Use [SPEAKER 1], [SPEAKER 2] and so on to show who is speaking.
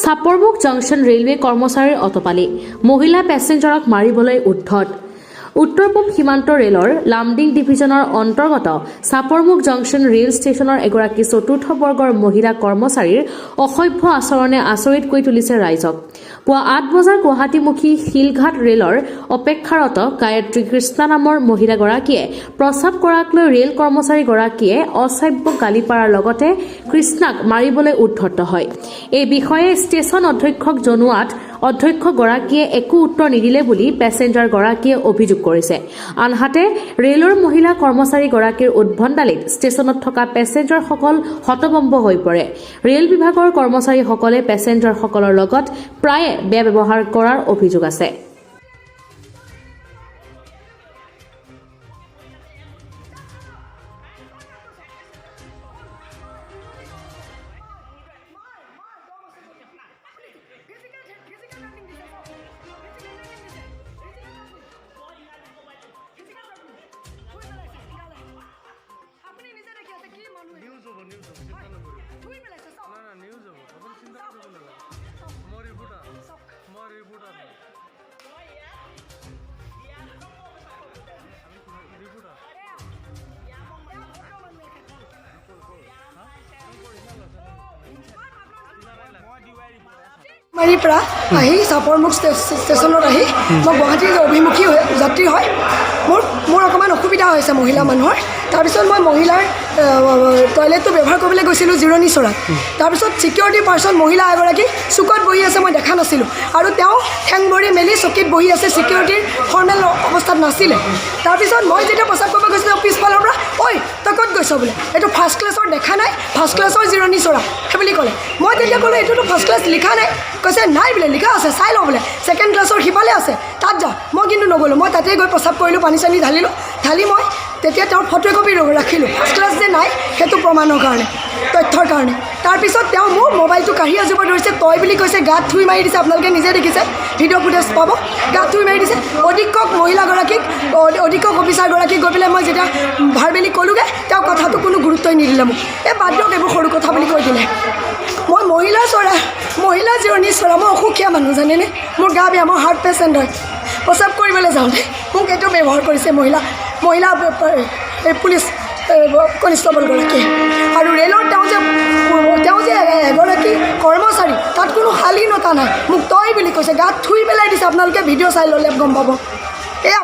[SPEAKER 1] Chaparmukh junction railway কৰ্মচাৰীৰ অতপালি মহিলা পেছেঞ্জাৰক মাৰিবলৈ উদ্ধত উত্তৰ পূব সীমান্ত ৰেলৰ লামডিং ডিভিজনৰ অন্তৰ্গত চাপৰমুখ জংচন ৰেল ষ্টেচনৰ এগৰাকী চতুৰ্থ বৰ্গৰ মহিলা কৰ্মচাৰীৰ অসভ্য আচৰণে আচৰিত কৰি তুলিছে ৰাইজক। পুৱা 8 বজাৰ গুৱাহাটীমুখী শিলঘাট ৰেলৰ অপেক্ষাৰত গায়ত্ৰী কৃষ্ণা নামৰ মহিলাগৰাকীয়ে প্ৰস্ৰাৱ কৰাক লৈ ৰেল কৰ্মচাৰীগৰাকীয়ে অসভ্য গালি পাৰাৰ লগতে কৃষ্ণাক মাৰিবলৈ উদ্ধত হয়। এই বিষয়ে ষ্টেচন অধ্যক্ষক জনোৱাত অধ্যক্ষগৰাকীয়ে একো উত্তৰ নিদিলে বুলি পেছেঞ্জাৰগৰাকীয়ে অভিযোগ কৰিছে। আনহাতে ৰেলৰ মহিলা কৰ্মচাৰীগৰাকীৰ উদ্ভণ্ডালিত ষ্টেচনত থকা পেছেঞ্জাৰসকল হতভম্ব হৈ পৰে। ৰেল বিভাগৰ কৰ্মচাৰীসকলে পেছেঞ্জাৰসকলৰ লগত প্ৰায়ে বেয়া ব্যৱহাৰ কৰাৰ অভিযোগ আছে।
[SPEAKER 2] মাৰিৰ পৰা আহি চাপৰমুখ ষ্টেচনত আহি মই গুৱাহাটীৰ অভিমুখী যাত্ৰী হয়। মোৰ অকণমান অসুবিধা হৈছে মহিলা মানুহৰ। তাৰপিছত মই মহিলাৰ টয়লেটটো ব্যৱহাৰ কৰিবলৈ গৈছিলোঁ জিৰণি চৰাত। তাৰপিছত ছিকিউৰিটি পাৰ্চন মহিলা এগৰাকী চুকত বহি আছে, মই দেখা নাছিলোঁ আৰু তেওঁ ঠেং ভৰি মেলি চকীত বহি আছে, ছিকিউৰিটিৰ ফৰ্মেল অৱস্থাত নাছিলে। তাৰপিছত মই যেতিয়া প্ৰস্ৰাৱ কৰিব গৈছিলোঁ পিছফালৰ পৰা, ঐ তই ক'ত গৈছ বোলে, এইটো ফাৰ্ষ্ট ক্লাছৰ দেখা নাই, ফাৰ্ষ্ট ক্লাছৰ জিৰণি চৰা সেই বুলি ক'লে। মই তেতিয়া ক'লোঁ এইটোতো ফাৰ্ষ্ট ক্লাছ লিখা নাই। কৈছে নাই বোলে লিখা আছে, চাই লওঁ বোলে, ছেকেণ্ড ক্লাছৰ সিফালে আছে, তাত যা। মই কিন্তু নগ'লোঁ, মই তাতেই গৈ প্ৰস্ৰাৱ কৰিলোঁ, পানী চানী ঢালি মই তেতিয়া তেওঁৰ ফটো একপি ৰাখিলোঁ, ফাৰ্ষ্ট ক্লাছ যে নাই সেইটো প্ৰমাণৰ কাৰণে, তথ্যৰ কাৰণে। তাৰপিছত তেওঁ মোৰ মোবাইলটো কাঢ়ি আঁজিব ধৰিছে, তই বুলি কৈছে, গাত থুই মাৰি দিছে। আপোনালোকে নিজে দেখিছে, ভিডিঅ' ফুটেজ পাব, গাত থুই মাৰি দিছে। অধীক্ষক মহিলাগৰাকীক, অধীক্ষক অফিচাৰগৰাকীক গৈ পেলাই মই যেতিয়া ভাৰবেলি ক'লোগৈ, তেওঁ কথাটো কোনো গুৰুত্বই নিদিলে মোক। এই বাদ দিয়ক এইবোৰ সৰু কথা বুলি কৈ দিলে। মই মহিলা জিৰণি চৰা, মই অসুখীয়া মানুহ জানেনে, মোৰ গা বেয়া, মই হাৰ্ট পেচেণ্ট হয়। প্ৰস্ৰাৱ কৰিবলৈ যাওঁতে মোক এইটো ব্যৱহাৰ কৰিছে মহিলা পুলিচ কনিষ্টবলগৰাকীয়ে। আৰু ৰেলৰ তেওঁ যে এগৰাকী কৰ্মচাৰী, তাত কোনো শালীনতা নাই, মোক তই বুলি কৈছে, গাত থুই পেলাই দিছে। আপোনালোকে ভিডিঅ' চাই ল'লে গম পাব।